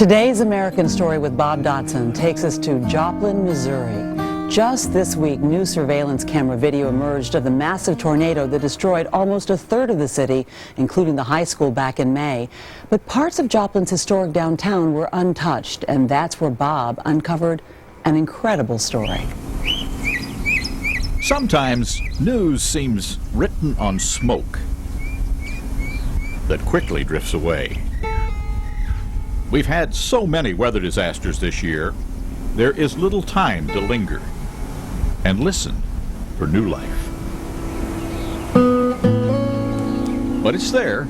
Today's American Story with Bob Dotson takes us to Joplin, Missouri. Just this week, new surveillance camera video emerged of the massive tornado that destroyed almost a third of the city, including the high school back in May. But parts of Joplin's historic downtown were untouched, and that's where Bob uncovered an incredible story. Sometimes news seems written on smoke that quickly drifts away. We've had so many weather disasters this year, there is little time to linger and listen for new life. But it's there,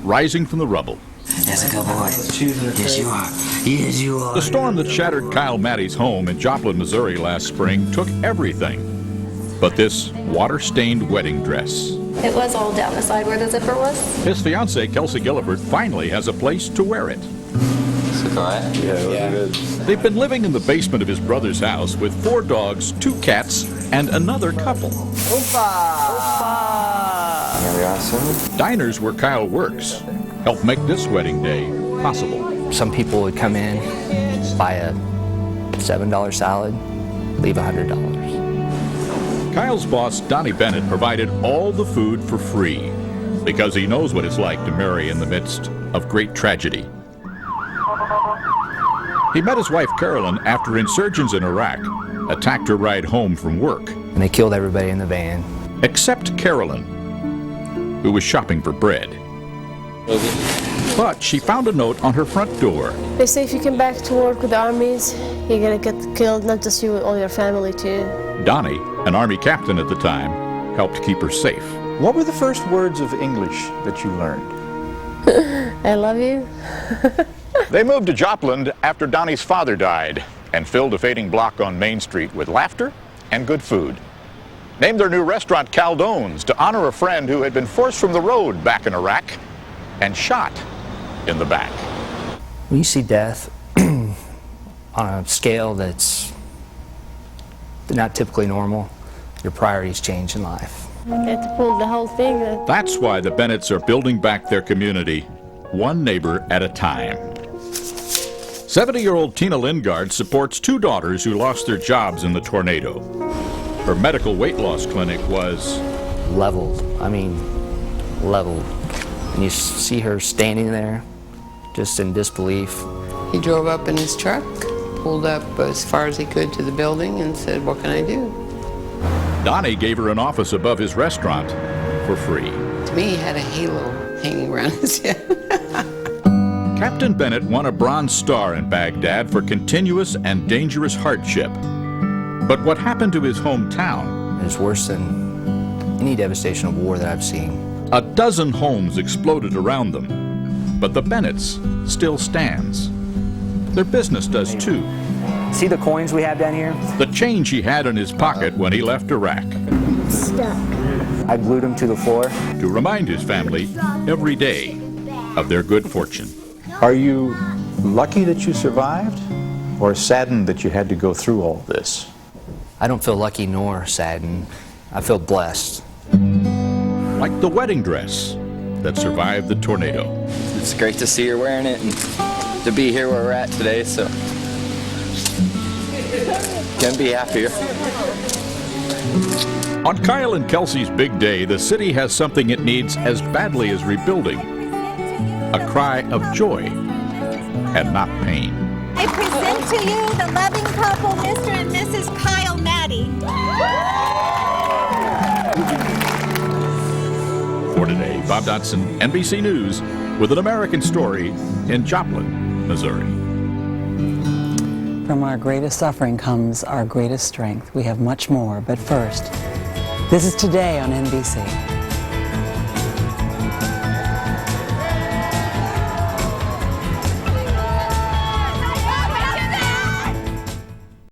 rising from the rubble. That's a good boy. Yes, you are. Yes, you are. The storm that shattered Kyle Maddy's home in Joplin, Missouri last spring took everything but this water-stained wedding dress. It was all down the side where the zipper was. His fiancé, Kelsi Gulliford, finally has a place to wear it. Yeah. They've been living in the basement of his brother's house with 4 dogs, 2 cats, and another couple. Diners where Kyle works helped make this wedding day possible. Some people would come in, buy a $7 salad, leave $100. Kyle's boss, Donnie Bennett, provided all the food for free because he knows what it's like to marry in the midst of great tragedy. He met his wife, Karuleen, after insurgents in Iraq attacked her ride home from work. And they killed everybody in the van. Except Karuleen, who was shopping for bread. But she found a note on her front door. They say if you come back to work with the armies, you're gonna get killed, not just you, all your family too. Donnie, an Army captain at the time, helped keep her safe. What were the first words of English that you learned? I love you. They moved to Joplin after Donnie's father died and filled a fading block on Main Street with laughter and good food. Named their new restaurant Caldone's to honor a friend who had been forced from the road back in Iraq and shot in the back. When you see death on a scale that's not typically normal, your priorities change in life. I had to pull the whole thing. That's why the Bennetts are building back their community, one neighbor at a time. 70-year-old Tina Lingard supports 2 daughters who lost their jobs in the tornado. Her medical weight loss clinic was Leveled. I mean, leveled. And you see her standing there, just in disbelief. He drove up in his truck, pulled up as far as he could to the building and said, "What can I do?" Donnie gave her an office above his restaurant for free. To me, he had a halo hanging around his head. Captain Bennett won a Bronze Star in Baghdad for continuous and dangerous hardship. But what happened to his hometown? It's worse than any devastation of war that I've seen. A dozen homes exploded around them, but the Bennetts still stands. Their business does too. See the coins we have down here? The change he had in his pocket when he left Iraq. Stuck. I glued them to the floor. To remind his family every day of their good fortune. Are you lucky that you survived, or saddened that you had to go through all this? I don't feel lucky nor saddened. I feel blessed. Like the wedding dress that survived the tornado. It's great to see her wearing it and to be here where we're at today, so can't be happier. On Kyle and Kelsi's big day, the city has something it needs as badly as rebuilding. A cry of joy and not pain. I present to you the loving couple, Mr. and Mrs. Kyle Maddy. For today, Bob Dotson, NBC News, with an American Story in Joplin, Missouri. From our greatest suffering comes our greatest strength. We have much more, but first, this is Today on NBC.